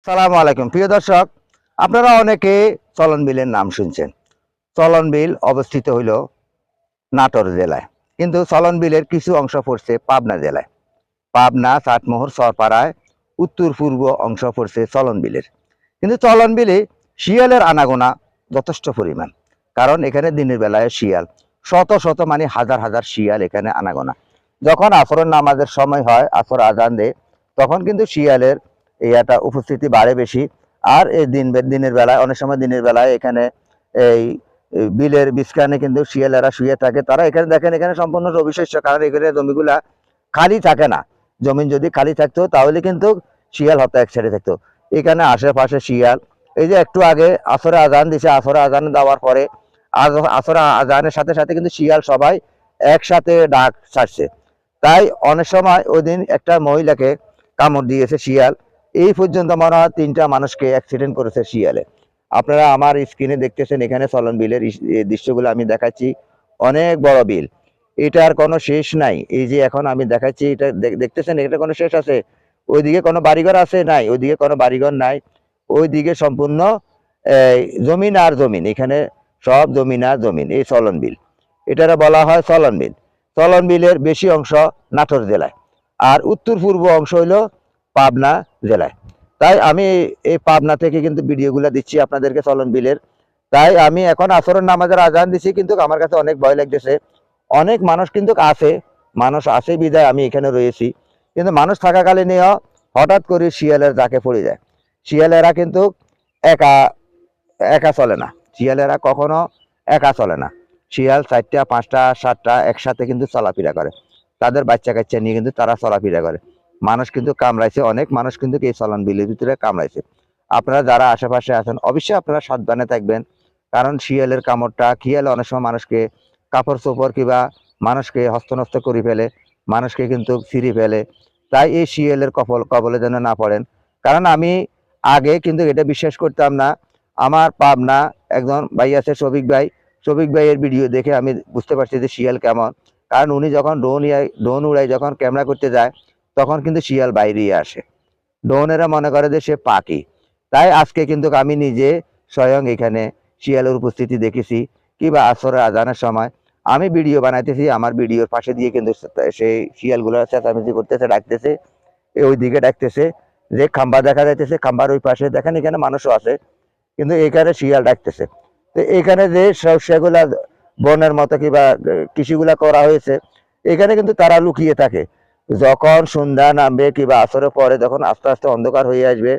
সালামু আলাইকুম প্রিয় দর্শক, আপনারা অনেকে চলন বিলের নাম শুনছেন। চলন বিল অবস্থিত হইল নাটোর জেলায়, কিন্তু চলন বিলের কিছু অংশ পড়ছে পাবনা জেলায়। পাবনা চাটমোহর চরপাড়ায় উত্তর পূর্ব অংশ পড়ছে চলন বিলের। কিন্তু চলন বিলে শিয়ালের আনাগোনা যথেষ্ট পরিমাণ, কারণ এখানে দিনের বেলায় শিয়াল শত শত মানে হাজার হাজার শিয়াল এখানে আনাগোনা। যখন আসরের নামাজের সময় হয়, আসর আজান দেয়, তখন কিন্তু শিয়ালের একটা উপস্থিতি বাড়ে বেশি। আর এই দিনের বেলায়, অনেক সময় দিনের বেলায় এখানে এই বিলের বিস্কানে কিন্তু শিয়ালেরা শুয়ে থাকে। তারা এখানে দেখেন, এখানে সম্পূর্ণ রবি শস্য, কারণ এখানে জমিগুলা খালি থাকে না। জমিন যদি খালি থাকতো তাহলে কিন্তু শিয়াল হত্যা এক ছেড়ে থাকতো। এখানে আশেপাশে শিয়াল, এই যে একটু আগে আসরে আজান দিছে, আসরে আজান দেওয়ার পরে আসরে আজানের সাথে সাথে কিন্তু শিয়াল সবাই একসাথে ডাক ছাড়ছে। তাই অনেক সময় ওই দিন একটা মহিলাকে কামড় দিয়েছে শিয়াল। এই পর্যন্ত মনে হয় 3টা মানুষকে অ্যাক্সিডেন্ট করেছে শিয়ালে। আপনারা আমার স্ক্রিনে দেখতেছেন, এখানে চলন বিলের দৃশ্যগুলো আমি দেখাচ্ছি। অনেক বড় বিল, এটার কোনো শেষ নাই। এই যে এখন আমি দেখাচ্ছি, এটা দেখতেছেন, এটা কোনো শেষ আছে? ওইদিকে কোনো বাড়িঘর আছে? নাই, ওইদিকে কোনো বাড়িঘর নাই। ওইদিকে সম্পূর্ণ জমিন আর জমিন, এখানে সব জমিন আর জমিন। এই চলন বিল, এটারা বলা হয় চলন বিল। চলন বিলের বেশি অংশ নাটোর জেলায়, আর উত্তর পূর্ব অংশ হইল পাবনা জেলায়। তাই আমি এই পাবনা থেকে কিন্তু ভিডিওগুলো দিচ্ছি আপনাদেরকে চলন বিলের। তাই আমি এখন আসরের নামাজের আজান দিচ্ছি, কিন্তু আমার কাছে অনেক ভয় লাগতেছে। অনেক মানুষ কিন্তু আছে, মানুষ আছে বিদায় আমি এখানে রয়েছি। কিন্তু মানুষ থাকাকালীনও হঠাৎ করে শিয়ালের ডাকে পড়ে যায়। শিয়ালেরা কিন্তু একা একা চলে না, শিয়ালেরা কখনো একা চলে না। শিয়াল 4টা 5টা 7টা একসাথে কিন্তু চলাফেরা করে, তাদের বাচ্চা কাচ্চা নিয়ে কিন্তু তারা চলাফেরা করে। মানুষ কিন্তু কামড়াইছে, অনেক মানুষ কিন্তু এই চলন বিলের ভিতরে কামড়াইছে। আপনারা যারা আশেপাশে আছেন অবশ্যই আপনারা সাবধানে থাকবেন, কারণ শিয়ালের কামড়টা, শিয়াল অনেক সময় মানুষকে কাপড় চোপড় কিংবা মানুষকে হস্তনস্ত করে ফেলে, মানুষকে কিন্তু ছিঁড়ে ফেলে। তাই এই শিয়ালের কবলে যেন না পড়েন। কারণ আমি আগে কিন্তু এটা বিশ্বাস করতাম না। আমার পাবনা একজন ভাই আছে, শফিক ভাইয়ের ভিডিও দেখে আমি বুঝতে পারছি যে শিয়াল কেমন। কারণ উনি যখন ড্রোন উড়াই, যখন ক্যামেরা করতে যায়, তখন কিন্তু শিয়াল বাইরেই আসে। ড্রোনেরা মনে করে যে সে পাখি। তাই আজকে কিন্তু আমি নিজে স্বয়ং এখানে শিয়ালের উপস্থিতি দেখেছি। কিংবা আসরের আজানের সময় আমি ভিডিও বানাইতেছি, আমার ভিডিওর পাশে দিয়ে কিন্তু সেই শিয়ালগুলো চেঁচামেচি করতেছে, ডাকতেছে, ওই দিকে ডাকতেছে। যে খাম্বা দেখা যাইতেছে, খাম্বার ওই পাশে দেখেন এখানে মানুষও আছে, কিন্তু এখানে শিয়াল ডাকতেছে। তো এখানে যে সেগুলা বনের মতো কিংবা কৃষিগুলা করা হয়েছে, এখানে কিন্তু তারা লুকিয়ে থাকে। যখন সন্ধ্যা নামবে কিংবা আসরের পরে যখন আস্তে আস্তে অন্ধকার হয়ে আসবে,